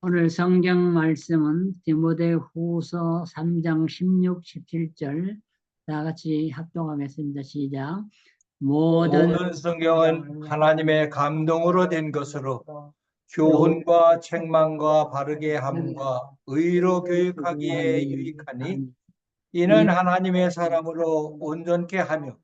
오늘 성경 말씀은 디모데후서 3장 16, 17절 다 같이 합독하겠습니다. 시작. 모든 성경은 하나님의 감동으로 된 것으로 교훈과 책망과 바르게 함과 의로 교육하기에 유익하니 이는 하나님의 사람으로 온전케 하며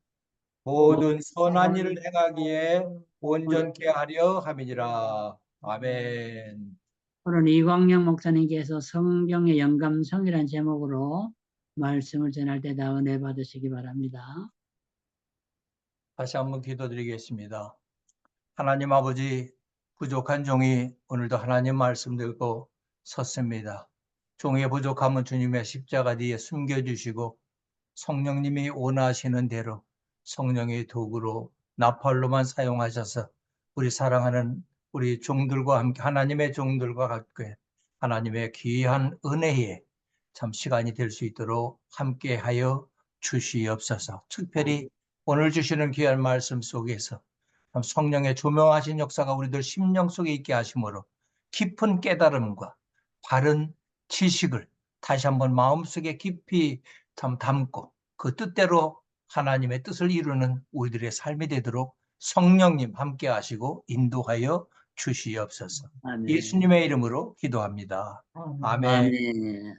모든 선한 일을 행하기에 온전케 하려 함이니라. 아멘. 오늘 이광영 목사님께서 성경의 영감성이라는 제목으로 말씀을 전할 때 다 은혜 받으시기 바랍니다. 다시 한번 기도드리겠습니다. 하나님 아버지, 부족한 종이 오늘도 하나님 말씀 들고 섰습니다. 종의 부족함은 주님의 십자가 뒤에 숨겨주시고 성령님이 원하시는 대로 성령의 도구로 나팔로만 사용하셔서 우리 사랑하는 우리 종들과 함께 하나님의 종들과 함께 하나님의 귀한 은혜에 참 시간이 될 수 있도록 함께하여 주시옵소서. 특별히 오늘 주시는 귀한 말씀 속에서 성령의 조명하신 역사가 우리들 심령 속에 있게 하심으로 깊은 깨달음과 바른 지식을 다시 한번 마음속에 깊이 담고 그 뜻대로 하나님의 뜻을 이루는 우리들의 삶이 되도록 성령님 함께 하시고 인도하여 주시옵소서. 아멘. 예수님의 이름으로 기도합니다. 아멘. 아멘.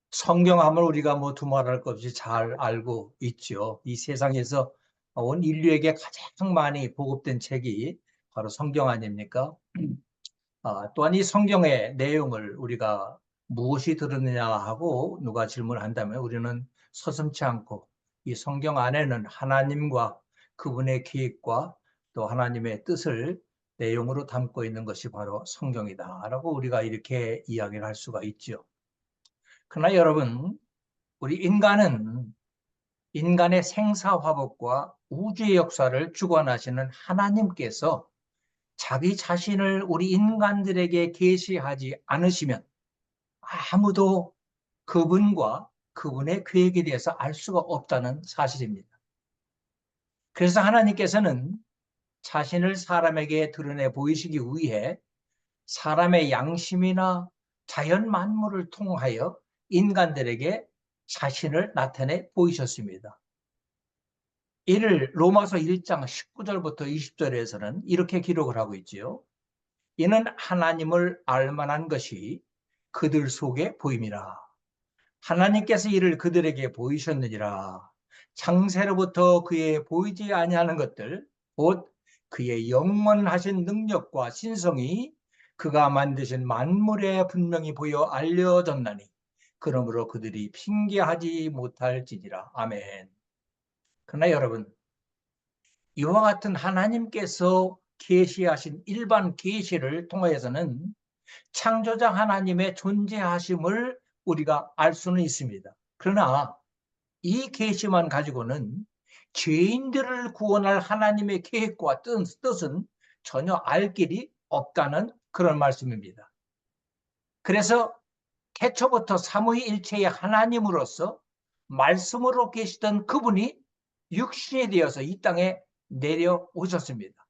성경하면 우리가 뭐 두말할 것 없이 잘 알고 있죠. 이 세상에서 온 인류에게 가장 많이 보급된 책이 바로 성경 아닙니까? 또한 이 성경의 내용을 우리가 무엇이 들었느냐 하고 누가 질문한다면 우리는 서슴지 않고 이 성경 안에는 하나님과 그분의 계획과 또 하나님의 뜻을 내용으로 담고 있는 것이 바로 성경이다라고 우리가 이렇게 이야기를 할 수가 있죠. 그러나 여러분, 우리 인간은 인간의 생사화복과 우주의 역사를 주관하시는 하나님께서 자기 자신을 우리 인간들에게 계시하지 않으시면 아무도 그분과 그분의 계획에 대해서 알 수가 없다는 사실입니다. 그래서 하나님께서는 자신을 사람에게 드러내 보이시기 위해 사람의 양심이나 자연 만물을 통하여 인간들에게 자신을 나타내 보이셨습니다. 이를 로마서 1장 19절부터 20절에서는 이렇게 기록을 하고 있지요. 이는 하나님을 알만한 것이 그들 속에 보임이라. 하나님께서 이를 그들에게 보이셨느니라. 창세로부터 그의 보이지 아니하는 것들, 곧 그의 영원하신 능력과 신성이 그가 만드신 만물에 분명히 보여 알려졌나니 그러므로 그들이 핑계하지 못할지니라. 아멘. 그러나 여러분, 이와 같은 하나님께서 계시하신 일반 계시를 통해서는 창조자 하나님의 존재하심을 우리가 알 수는 있습니다. 그러나 이 계시만 가지고는 죄인들을 구원할 하나님의 계획과 뜻은 전혀 알 길이 없다는 그런 말씀입니다. 그래서 태초부터 삼위일체의 하나님으로서 말씀으로 계시던 그분이 육신이 되어서 이 땅에 내려오셨습니다.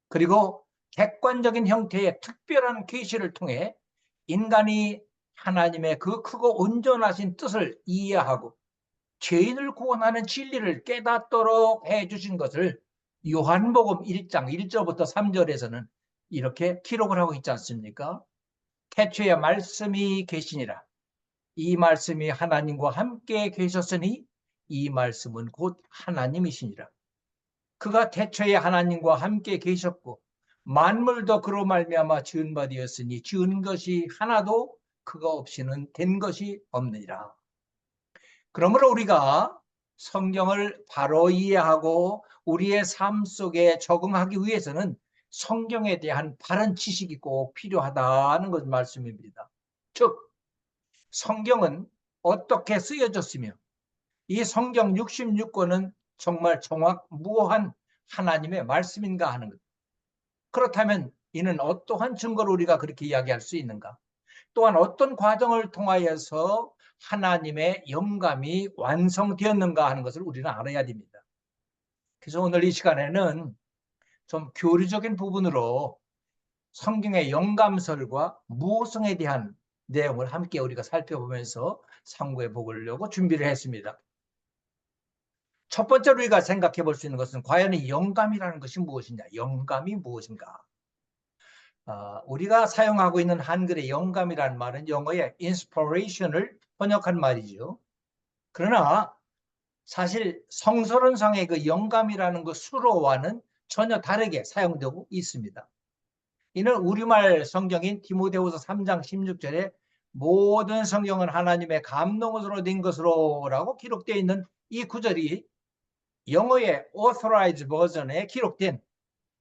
그리고 객관적인 형태의 특별한 계시를 통해 인간이 하나님의 그 크고 온전하신 뜻을 이해하고 죄인을 구원하는 진리를 깨닫도록 해주신 것을 요한복음 1장 1절부터 3절에서는 이렇게 기록을 하고 있지 않습니까? 태초에 말씀이 계시니라. 이 말씀이 하나님과 함께 계셨으니 이 말씀은 곧 하나님이시니라. 그가 태초에 하나님과 함께 계셨고 만물도 그로 말미암아 지은 바 되었으니 지은 것이 하나도 그가 없이는 된 것이 없느니라. 그러므로 우리가 성경을 바로 이해하고 우리의 삶 속에 적응하기 위해서는 성경에 대한 바른 지식이 꼭 필요하다는 것 말씀입니다. 즉 성경은 어떻게 쓰여졌으며 이 성경 66권은 정말 무한 하나님의 말씀인가 하는 것. 그렇다면 이는 어떠한 증거로 우리가 그렇게 이야기할 수 있는가? 또한 어떤 과정을 통하여서 하나님의 영감이 완성되었는가 하는 것을 우리는 알아야 됩니다. 그래서 오늘 이 시간에는 좀 교리적인 부분으로 성경의 영감설과 무성에 대한 내용을 함께 우리가 살펴보면서 상고해 보려고 준비를 했습니다. 첫 번째로 우리가 생각해 볼 수 있는 것은 과연 이 영감이라는 것이 무엇이냐? 영감이 무엇인가? 우리가 사용하고 있는 한글의 영감이라는 말은 영어의 inspiration을 번역한 말이죠. 그러나 사실 성서론상의 그 영감이라는 그 수로와는 전혀 다르게 사용되고 있습니다. 이는 우리말 성경인 디모데후서 3장 16절에 모든 성경은 하나님의 감동으로 된 것으로 라고 기록되어 있는 이 구절이 영어의 authorized 버전에 기록된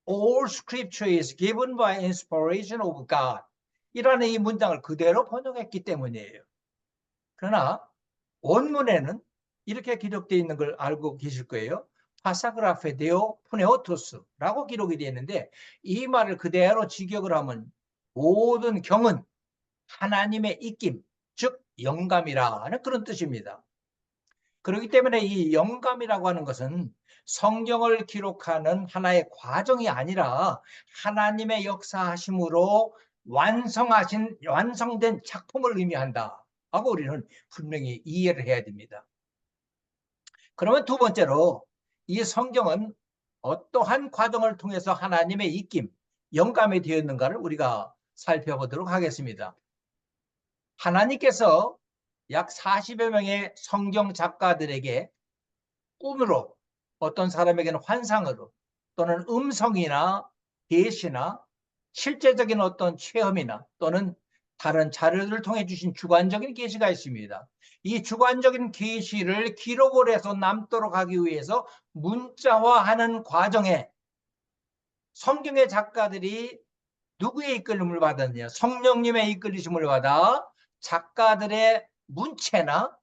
All scripture is given by inspiration of God 이라는 이 문장을 그대로 번역했기 때문이에요. 그러나 원문에는 이렇게 기록되어 있는 걸 알고 계실 거예요. 파사그라페 데오 푸네오토스라고 기록이 되어 있는데 이 말을 그대로 직역을 하면 모든 경은 하나님의 입김, 즉 영감이라는 그런 뜻입니다. 그렇기 때문에 이 영감이라고 하는 것은 성경을 기록하는 하나의 과정이 아니라 하나님의 역사하심으로 완성된 작품을 의미한다 하고 우리는 분명히 이해를 해야 됩니다. 그러면 두 번째로 이 성경은 어떠한 과정을 통해서 하나님의 입김, 영감이 되었는가를 우리가 살펴보도록 하겠습니다. 하나님께서 약 40여 명의 성경 작가들에게 꿈으로, 어떤 사람에게는 환상으로, 또는 음성이나 계시나 실제적인 어떤 체험이나 또는 다른 자료들을 통해 주신 주관적인 계시가 있습니다. 이 주관적인 계시를 기록을 해서 남도록 하기 위해서 문자화하는 과정에 성경의 작가들이 누구의 이끌림을 받았느냐? 성령님의 이끌리심을 받아 작가들의 문체나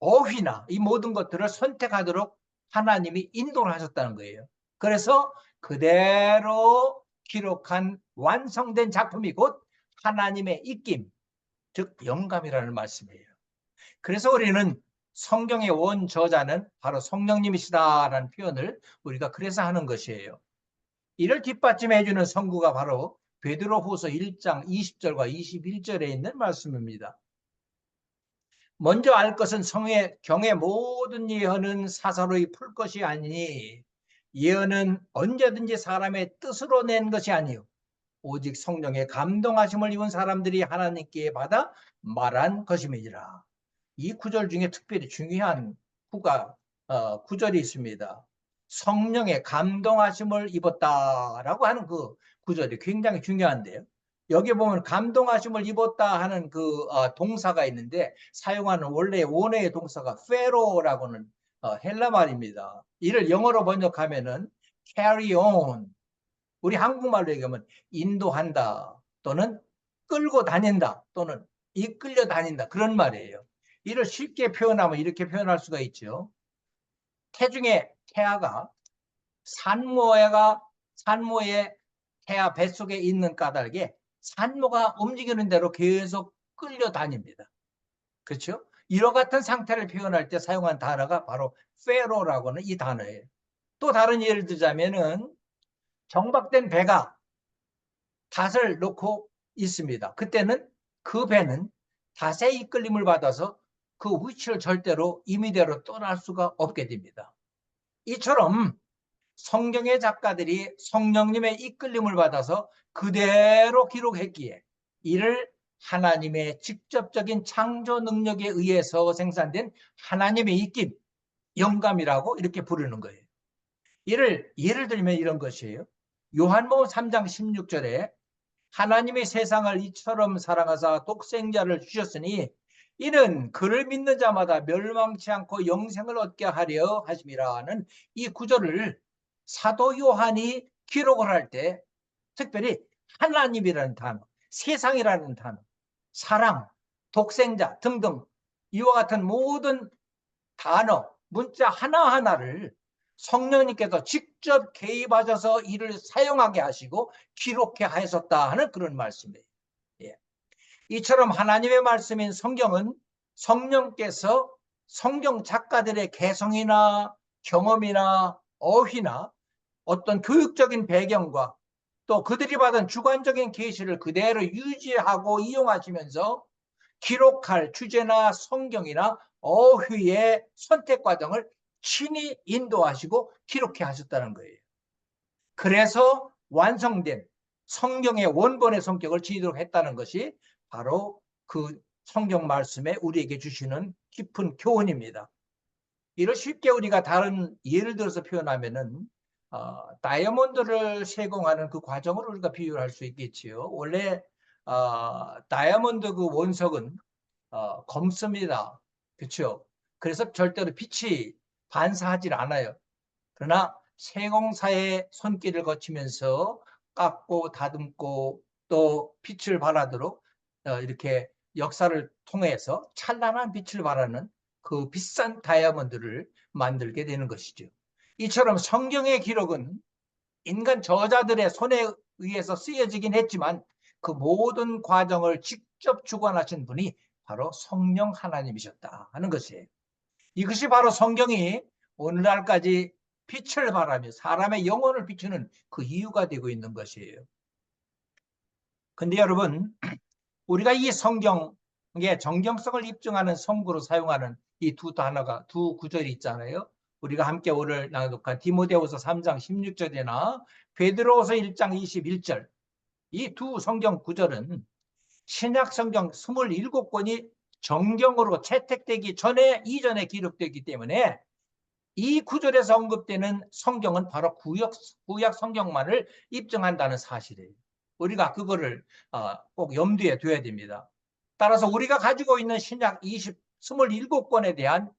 어휘나 이 모든 것들을 선택하도록 하나님이 인도를 하셨다는 거예요. 그래서 그대로 기록한 완성된 작품이 곧 하나님의 입김, 즉 영감이라는 말씀이에요. 그래서 우리는 성경의 원저자는 바로 성령님이시다라는 표현을 우리가 그래서 하는 것이에요. 이를 뒷받침해 주는 성구가 바로 베드로후서 1장 20절과 21절에 있는 말씀입니다. 먼저 알 것은 경의 모든 예언은 사사로이 풀 것이 아니니 예언은 언제든지 사람의 뜻으로 낸 것이 아니요 오직 성령의 감동하심을 입은 사람들이 하나님께 받아 말한 것임이니라. 이 구절 중에 특별히 중요한 구절이 있습니다. 성령의 감동하심을 입었다라고 하는 그 구절이 굉장히 중요한데요. 여기 보면 감동하심을 입었다 하는 그 동사가 있는데 사용하는 원래 원어의 동사가 페로라고는 헬라 말입니다. 이를 영어로 번역하면은 carry on, 우리 한국말로 얘기하면 인도한다 또는 끌고 다닌다 또는 이끌려 다닌다 그런 말이에요. 이를 쉽게 표현하면 이렇게 표현할 수가 있죠. 태중에 태아가 산모의 태아 뱃속에 있는 까닭에 산모가 움직이는 대로 계속 끌려다닙니다. 그렇죠? 이와 같은 상태를 표현할 때 사용한 단어가 바로 페로라고는 이 단어예요. 또 다른 예를 들자면은 정박된 배가 닷을 놓고 있습니다. 그때는 그 배는 닷의 이끌림을 받아서 그 위치를 절대로 임의대로 떠날 수가 없게 됩니다. 이처럼 성경의 작가들이 성령님의 이끌림을 받아서 그대로 기록했기에 이를 하나님의 직접적인 창조 능력에 의해서 생산된 하나님의 입김, 영감이라고 이렇게 부르는 거예요. 예를 들면 이런 것이에요. 요한복음 3장 16절에 하나님이 세상을 이처럼 사랑하사 독생자를 주셨으니 이는 그를 믿는 자마다 멸망치 않고 영생을 얻게 하려 하심이라는 이 구절을 사도 요한이 기록을 할 때 특별히 하나님이라는 단어, 세상이라는 단어, 사랑, 독생자 등등 이와 같은 모든 단어, 문자 하나하나를 성령님께서 직접 개입하셔서 이를 사용하게 하시고 기록해 하셨다 하는 그런 말씀이에요. 예. 이처럼 하나님의 말씀인 성경은 성령께서 성경 작가들의 개성이나 경험이나 어휘나 어떤 교육적인 배경과 또 그들이 받은 주관적인 계시를 그대로 유지하고 이용하시면서 기록할 주제나 성경이나 어휘의 선택 과정을 친히 인도하시고 기록해 하셨다는 거예요. 그래서 완성된 성경의 원본의 성격을 지도록 했다는 것이 바로 그 성경 말씀에 우리에게 주시는 깊은 교훈입니다. 이를 쉽게 우리가 다른 예를 들어서 표현하면은 다이아몬드를 세공하는 그 과정을 우리가 비유를 할 수 있겠지요. 원래 다이아몬드 그 원석은 검습니다. 그렇죠? 그래서 절대로 빛이 반사하지 않아요. 그러나 세공사의 손길을 거치면서 깎고 다듬고 또 빛을 발하도록 이렇게 역사를 통해서 찬란한 빛을 발하는 그 비싼 다이아몬드를 만들게 되는 것이죠. 이처럼 성경의 기록은 인간 저자들의 손에 의해서 쓰여지긴 했지만 그 모든 과정을 직접 주관하신 분이 바로 성령 하나님이셨다 하는 것이에요. 이것이 바로 성경이 오늘날까지 빛을 발하며 사람의 영혼을 비추는 그 이유가 되고 있는 것이에요. 근데 여러분, 우리가 이 성경의 정경성을 입증하는 성구로 사용하는 이 두 구절이 있잖아요. 우리가 함께 오늘 낭독한 디모데후서 3장 16절이나 베드로후서 1장 21절, 이 두 성경 구절은 신약 성경 27권이 정경으로 채택되기 전에 이전에 기록되기 때문에 이 구절에서 언급되는 성경은 바로 구약 성경만을 입증한다는 사실이에요. 우리가 그거를 꼭 염두에 둬야 됩니다. 따라서 우리가 가지고 있는 신약 27권에 대한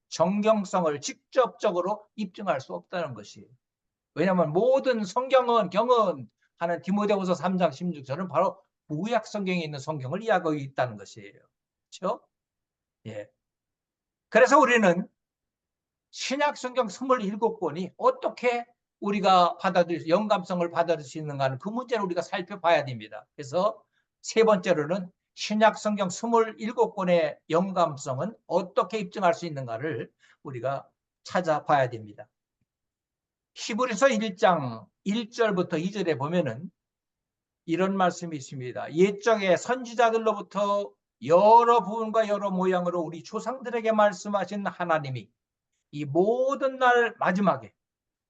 정경성을 직접적으로 입증할 수 없다는 것이에요. 왜냐하면 모든 성경은 하는 디모데후서 3장 16절은 바로 구약 성경에 있는 성경을 이야기하고 있다는 것이에요. 그렇죠? 예. 그래서 우리는 신약 성경 27권이 어떻게 우리가 영감성을 받아들일 수 있는가 하는 그 문제를 우리가 살펴봐야 됩니다. 그래서 세 번째로는 신약 성경 27권의 영감성은 어떻게 입증할 수 있는가를 우리가 찾아봐야 됩니다. 히브리서 1장 1절부터 2절에 보면은 이런 말씀이 있습니다. 옛적에 선지자들로부터 여러 부분과 여러 모양으로 우리 조상들에게 말씀하신 하나님이 이 모든 날 마지막에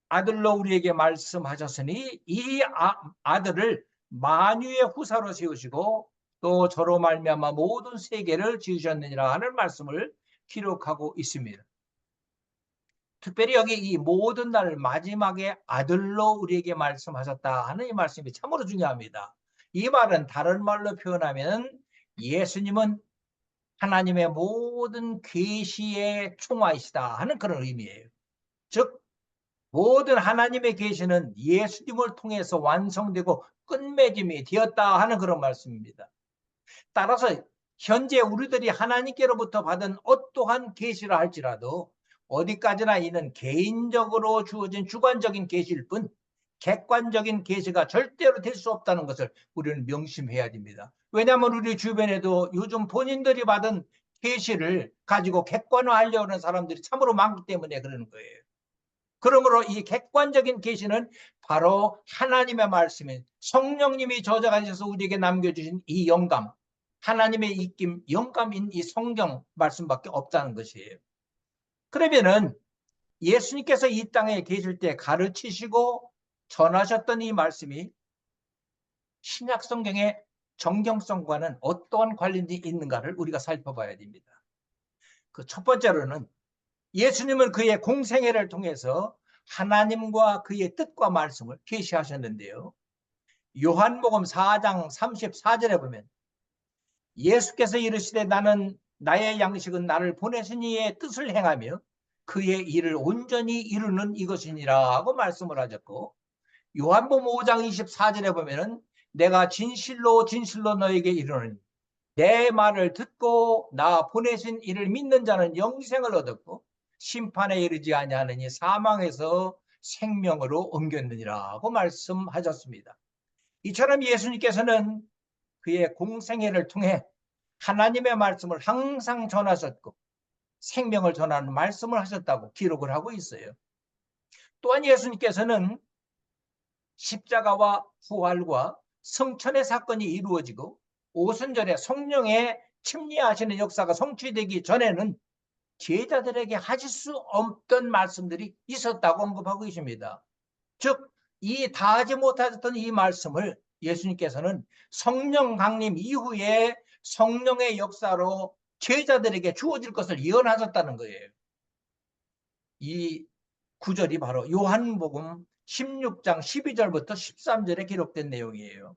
아들로 우리에게 말씀하셨으니 이 아들을 만유의 후사로 세우시고 또 저로 말미암아 모든 세계를 지으셨느니라 하는 말씀을 기록하고 있습니다. 특별히 여기 이 모든 날 마지막에 아들로 우리에게 말씀하셨다 하는 이 말씀이 참으로 중요합니다. 이 말은 다른 말로 표현하면 예수님은 하나님의 모든 계시의 총화이시다 하는 그런 의미예요. 즉 모든 하나님의 계시는 예수님을 통해서 완성되고 끝맺음이 되었다 하는 그런 말씀입니다. 따라서 현재 우리들이 하나님께로부터 받은 어떠한 계시라 할지라도 어디까지나 이는 개인적으로 주어진 주관적인 계시일 뿐 객관적인 계시가 절대로 될 수 없다는 것을 우리는 명심해야 됩니다. 왜냐하면 우리 주변에도 요즘 본인들이 받은 계시를 가지고 객관화하려고 하는 사람들이 참으로 많기 때문에 그러는 거예요. 그러므로 이 객관적인 계시는 바로 하나님의 말씀인 성령님이 저작하셔서 우리에게 남겨주신 이 영감, 하나님의 입김, 영감인 이 성경 말씀밖에 없다는 것이에요. 그러면은 예수님께서 이 땅에 계실 때 가르치시고 전하셨던 이 말씀이 신약 성경의 정경성과는 어떠한 관련이 있는가를 우리가 살펴봐야 됩니다. 그 첫 번째로는 예수님은 그의 공생애를 통해서 하나님과 그의 뜻과 말씀을 계시하셨는데요. 요한복음 4장 34절에 보면 예수께서 이르시되 나의 양식은 나를 보내신 이의 뜻을 행하며 그의 일을 온전히 이루는 이것이니라 하고 말씀을 하셨고, 요한복음 5장 24절에 보면은 내가 진실로 너에게 이르노니 내 말을 듣고 나 보내신 이를 믿는 자는 영생을 얻었고 심판에 이르지 아니하느니 사망에서 생명으로 옮겼느니라 하고 말씀하셨습니다. 이처럼 예수님께서는 그의 공생애를 통해 하나님의 말씀을 항상 전하셨고 생명을 전하는 말씀을 하셨다고 기록을 하고 있어요. 또한 예수님께서는 십자가와 부활과 성천의 사건이 이루어지고 오순절에 성령의 침례하시는 역사가 성취되기 전에는 제자들에게 하실 수 없던 말씀들이 있었다고 언급하고 계십니다. 즉, 이 다 하지 못하셨던 이 말씀을 예수님께서는 성령 강림 이후에 성령의 역사로 제자들에게 주어질 것을 예언하셨다는 거예요. 이 구절이 바로 요한복음 16장 12절부터 13절에 기록된 내용이에요.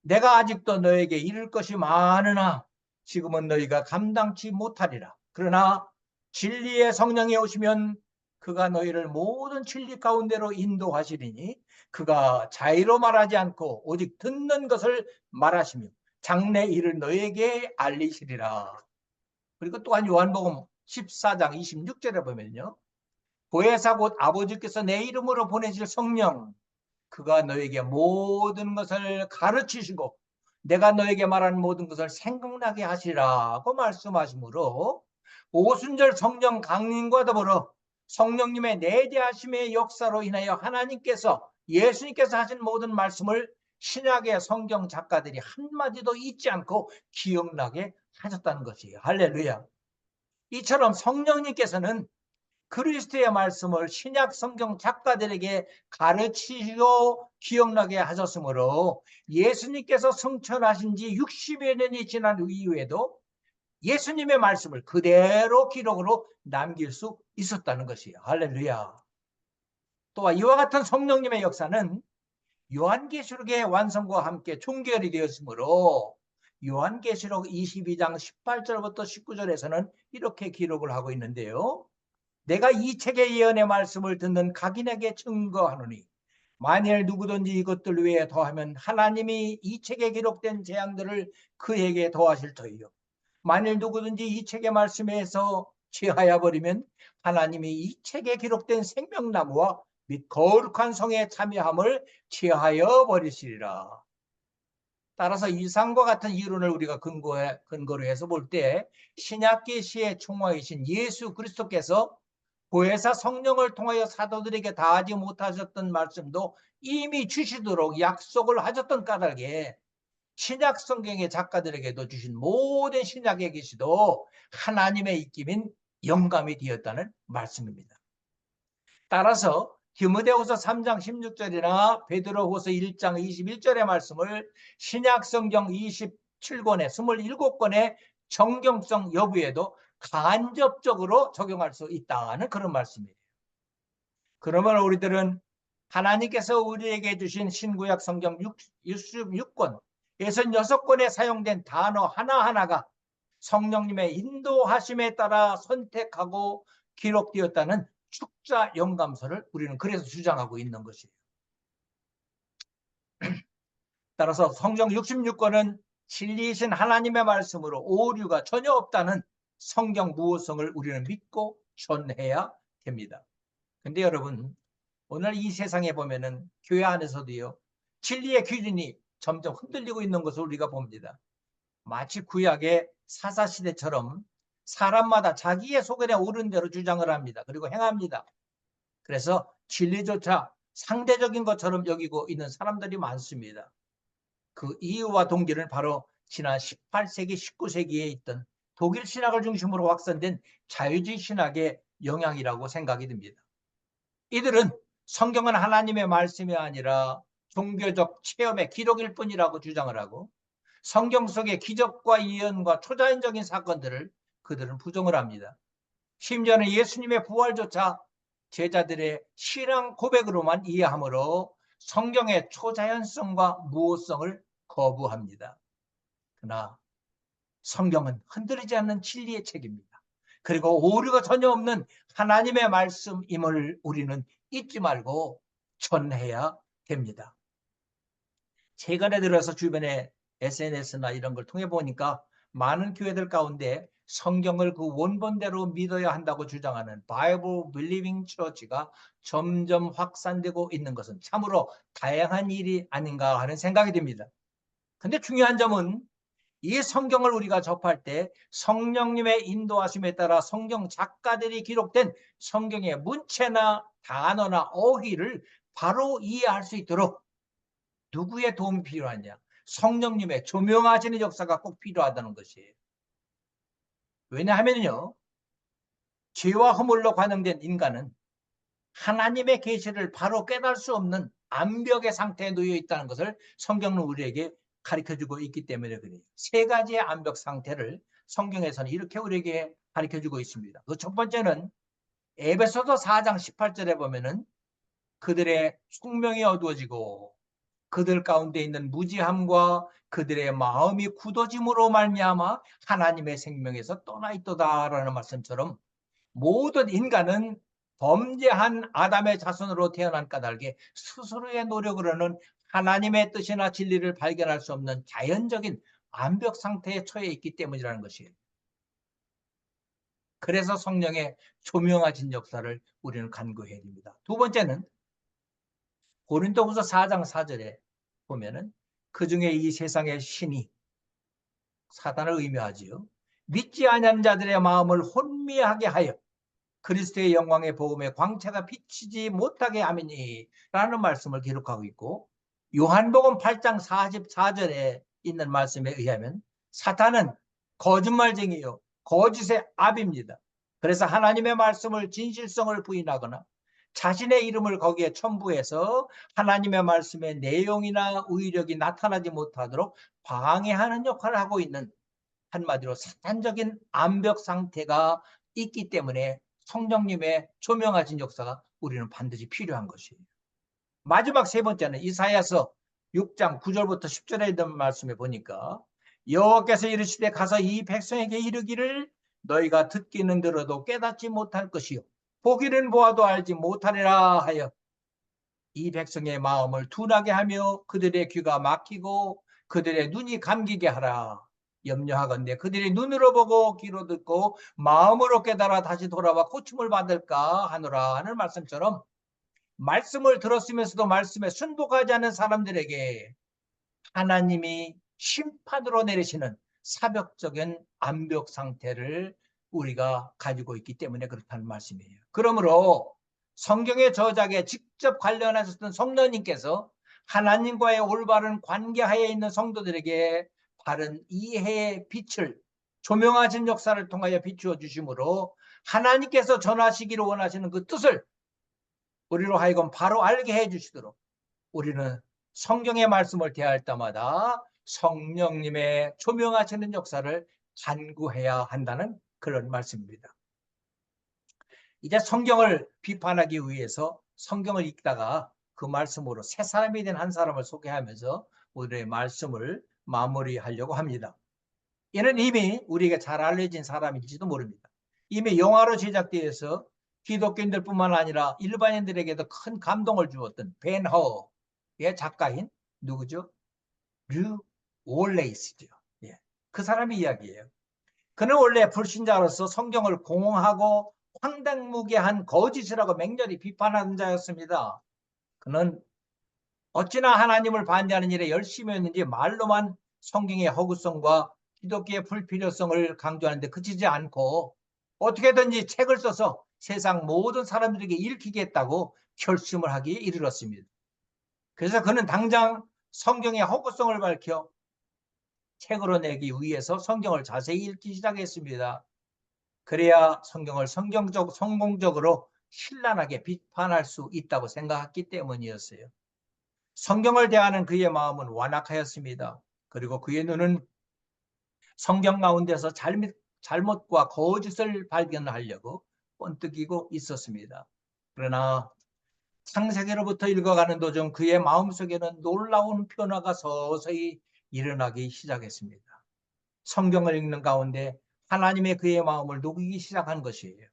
내가 아직도 너에게 이를 것이 많으나 지금은 너희가 감당치 못하리라. 그러나 진리의 성령이 오시면 그가 너희를 모든 진리 가운데로 인도하시리니 그가 자의로 말하지 않고 오직 듣는 것을 말하시며 장래 일을 너희에게 알리시리라. 그리고 또한 요한복음 14장 26절에 보면요, 보혜사 곧 아버지께서 내 이름으로 보내실 성령, 그가 너에게 모든 것을 가르치시고 내가 너에게 말하는 모든 것을 생각나게 하시라고 말씀하시므로 오순절 성령 강림과 더불어 성령님의 내재하심의 역사로 인하여 하나님께서, 예수님께서 하신 모든 말씀을 신약의 성경 작가들이 한마디도 잊지 않고 기억나게 하셨다는 것이에요. 할렐루야. 이처럼 성령님께서는 그리스도의 말씀을 신약 성경 작가들에게 가르치시고 기억나게 하셨으므로 예수님께서 성천하신 지 60여 년이 지난 이후에도 예수님의 말씀을 그대로 기록으로 남길 수 있었다는 것이에요. 할렐루야. 또한 이와 같은 성령님의 역사는 요한계시록의 완성과 함께 종결이 되었으므로 요한계시록 22장 18절부터 19절에서는 이렇게 기록을 하고 있는데요. 내가 이 책의 예언의 말씀을 듣는 각인에게 증거하노니 만일 누구든지 이것들 외에 더하면 하나님이 이 책에 기록된 재앙들을 그에게 더하실 터이요, 만일 누구든지 이 책의 말씀에서 취하여 버리면 하나님이 이 책에 기록된 생명나무와 및 거룩한 성에 참여함을 취하여 버리시리라. 따라서 이상과 같은 이론을 우리가 근거로 해서 볼 때 신약 계시의 총화이신 예수 그리스도께서 보혜사 성령을 통하여 사도들에게 다하지 못하셨던 말씀도 이미 주시도록 약속을 하셨던 까닭에 신약 성경의 작가들에게도 주신 모든 신약의 계시도 하나님의 입김인 영감이 되었다는 말씀입니다. 따라서 디모데후서 3장 16절이나 베드로후서 1장 21절의 말씀을 신약 성경 27권의 27권의 정경성 여부에도 간접적으로 적용할 수 있다는 그런 말씀이에요. 그러면 우리들은 하나님께서 우리에게 주신 신구약 성경 66권, 66권에 사용된 단어 하나하나가 성령님의 인도하심에 따라 선택하고 기록되었다는 축자 영감서를 우리는 그래서 주장하고 있는 것이에요. 따라서 성경 66권은 진리이신 하나님의 말씀으로 오류가 전혀 없다는 성경 무호성을 우리는 믿고 전해야 됩니다. 근데 여러분, 오늘 이 세상에 보면은 교회 안에서도요, 진리의 기준이 점점 흔들리고 있는 것을 우리가 봅니다. 마치 구약의 사사시대처럼 사람마다 자기의 소견에 오른 대로 주장을 합니다. 그리고 행합니다. 그래서 진리조차 상대적인 것처럼 여기고 있는 사람들이 많습니다. 그 이유와 동기는 바로 지난 18세기, 19세기에 있던 독일 신학을 중심으로 확산된 자유주의 신학의 영향이라고 생각이 듭니다. 이들은 성경은 하나님의 말씀이 아니라 종교적 체험의 기록일 뿐이라고 주장을 하고 성경 속의 기적과 예언과 초자연적인 사건들을 그들은 부정을 합니다. 심지어는 예수님의 부활조차 제자들의 신앙 고백으로만 이해하므로 성경의 초자연성과 무호성을 거부합니다. 그러나 성경은 흔들리지 않는 진리의 책입니다. 그리고 오류가 전혀 없는 하나님의 말씀임을 우리는 잊지 말고 전해야 됩니다. 최근에 들어서 주변에 SNS나 이런 걸 통해 보니까 많은 교회들 가운데 성경을 그 원본대로 믿어야 한다고 주장하는 Bible Believing Church가 점점 확산되고 있는 것은 참으로 다양한 일이 아닌가 하는 생각이 듭니다. 근데 중요한 점은 이 성경을 우리가 접할 때 성령님의 인도하심에 따라 성경 작가들이 기록된 성경의 문체나 단어나 어휘를 바로 이해할 수 있도록 누구의 도움이 필요하냐? 성령님의 조명하시는 역사가 꼭 필요하다는 것이에요. 왜냐하면요, 죄와 허물로 관영된 인간은 하나님의 계시를 바로 깨달을 수 없는 암벽의 상태에 놓여 있다는 것을 성경은 우리에게 가르쳐주고 있기 때문에 그래요. 세 가지의 암벽 상태를 성경에서는 이렇게 우리에게 가르쳐주고 있습니다. 그 첫 번째는 에베소서 4장 18절에 보면은 그들의 숙명이 어두워지고 그들 가운데 있는 무지함과 그들의 마음이 굳어짐으로 말미암아 하나님의 생명에서 떠나 있도다라는 말씀처럼 모든 인간은 범죄한 아담의 자손으로 태어난 까닭에 스스로의 노력으로는 하나님의 뜻이나 진리를 발견할 수 없는 자연적인 암벽 상태에 처해 있기 때문이라는 것이에요. 그래서 성령의 조명하신 역사를 우리는 간구해야 됩니다. 두 번째는 고린도후서 4장 4절에 보면은 그중에 이 세상의 신이 사단을 의미하지요. 믿지 아니하는 자들의 마음을 혼미하게 하여 그리스도의 영광의 복음의 광채가 비치지 못하게 하미니 라는 말씀을 기록하고 있고, 요한복음 8장 44절에 있는 말씀에 의하면 사탄은 거짓말쟁이요 거짓의 압입니다. 그래서 하나님의 말씀을 진실성을 부인하거나 자신의 이름을 거기에 첨부해서 하나님의 말씀의 내용이나 의력이 나타나지 못하도록 방해하는 역할을 하고 있는, 한마디로 사탄적인 암벽 상태가 있기 때문에 성령님의 조명하신 역사가 우리는 반드시 필요한 것이에요. 마지막 세 번째는 이사야서 6장 9절부터 10절에 있는 말씀에 보니까 여호와께서 이르시되 가서 이 백성에게 이르기를 너희가 듣기는 들어도 깨닫지 못할 것이요 보기는 보아도 알지 못하리라 하여 이 백성의 마음을 둔하게 하며 그들의 귀가 막히고 그들의 눈이 감기게 하라. 염려하건대 그들이 눈으로 보고 귀로 듣고 마음으로 깨달아 다시 돌아와 고침을 받을까 하노라 하는 말씀처럼, 말씀을 들었으면서도 말씀에 순복하지 않은 사람들에게 하나님이 심판으로 내리시는 사벽적인 암벽 상태를 우리가 가지고 있기 때문에 그렇다는 말씀이에요. 그러므로 성경의 저작에 직접 관련하셨던 성령님께서 하나님과의 올바른 관계하에 있는 성도들에게 바른 이해의 빛을 조명하신 역사를 통하여 비추어 주심으로 하나님께서 전하시기를 원하시는 그 뜻을 우리로 하여금 바로 알게 해 주시도록 우리는 성경의 말씀을 대할 때마다 성령님의 조명하시는 역사를 간구해야 한다는 그런 말씀입니다. 이제 성경을 비판하기 위해서 성경을 읽다가 그 말씀으로 새 사람이 된 한 사람을 소개하면서 오늘의 말씀을 마무리하려고 합니다. 이는 이미 우리에게 잘 알려진 사람일지도 모릅니다. 이미 영화로 제작되어서 기독교인들뿐만 아니라 일반인들에게도 큰 감동을 주었던 벤 허의 작가인 누구죠? 류 올레이스죠. 예, 그 사람의 이야기예요. 그는 원래 불신자로서 성경을 공허하고 황당무계한 거짓이라고 맹렬히 비판하는 자였습니다. 그는 어찌나 하나님을 반대하는 일에 열심히 했는지 말로만 성경의 허구성과 기독교의 불필요성을 강조하는데 그치지 않고 어떻게든지 책을 써서 세상 모든 사람들에게 읽히겠다고 결심을 하기에 이르렀습니다. 그래서 그는 당장 성경의 허구성을 밝혀 책으로 내기 위해서 성경을 자세히 읽기 시작했습니다. 그래야 성경을 성공적으로 신랄하게 비판할 수 있다고 생각했기 때문이었어요. 성경을 대하는 그의 마음은 완악하였습니다. 그리고 그의 눈은 성경 가운데서 잘못과 거짓을 발견하려고 번뜩이고 있었습니다. 그러나 창세기로부터 읽어가는 도중 그의 마음속에는 놀라운 변화가 서서히 일어나기 시작했습니다. 성경을 읽는 가운데 하나님의 그의 마음을 녹이기 시작한 것이에요.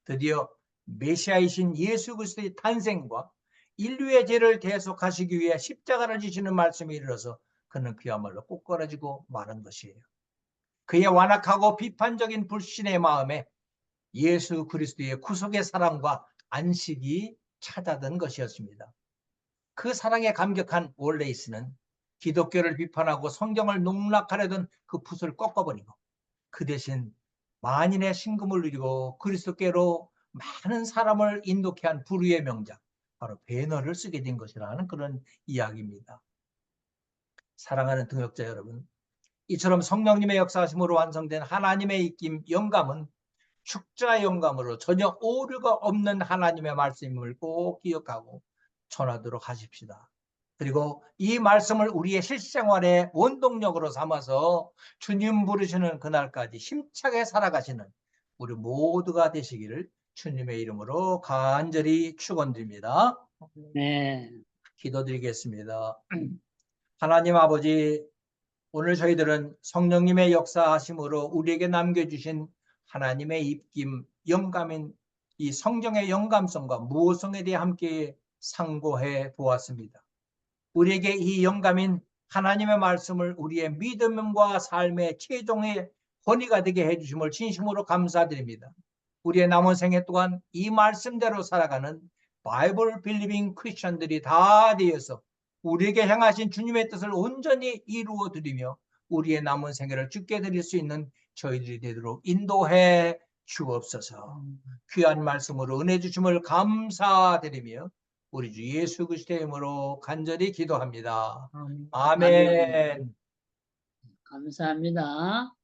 드디어 메시아이신 예수 그리스도의 탄생과 인류의 죄를 대속하시기 위해 십자가를 지시는 말씀이 이르러서 그는 그야말로 꼬꾸라지고 마는 것이에요. 그의 완악하고 비판적인 불신의 마음에 예수 그리스도의 구속의 사랑과 안식이 찾아든 것이었습니다. 그 사랑에 감격한 올레이스는 기독교를 비판하고 성경을 농락하려던 그 붓을 꺾어버리고 그 대신 만인의 신금을 누리고 그리스도께로 많은 사람을 인도케 한 불후의 명작 바로 배너를 쓰게 된 것이라는 그런 이야기입니다. 사랑하는 등역자 여러분, 이처럼 성령님의 역사하심으로 완성된 하나님의 입김 영감은 축자 영감으로 전혀 오류가 없는 하나님의 말씀임을 꼭 기억하고 전하도록 하십시다. 그리고 이 말씀을 우리의 실생활의 원동력으로 삼아서 주님 부르시는 그날까지 힘차게 살아가시는 우리 모두가 되시기를 주님의 이름으로 간절히 축원드립니다. 네. 기도드리겠습니다. 하나님 아버지, 오늘 저희들은 성령님의 역사하심으로 우리에게 남겨주신 하나님의 입김, 영감인 이 성경의 영감성과 무호성에 대해 함께 상고해 보았습니다. 우리에게 이 영감인 하나님의 말씀을 우리의 믿음과 삶의 최종의 권위가 되게 해주심을 진심으로 감사드립니다. 우리의 남은 생애 동안 이 말씀대로 살아가는 바이블 빌리빙 크리스천들이 다 되어서 우리에게 향하신 주님의 뜻을 온전히 이루어 드리며 우리의 남은 생애를 주께 드릴 수 있는 저희들이 되도록 인도해 주옵소서. 귀한 말씀으로 은혜 주심을 감사드리며 우리 주 예수 그리스도의 이름으로 간절히 기도합니다. 아멘. 감사합니다.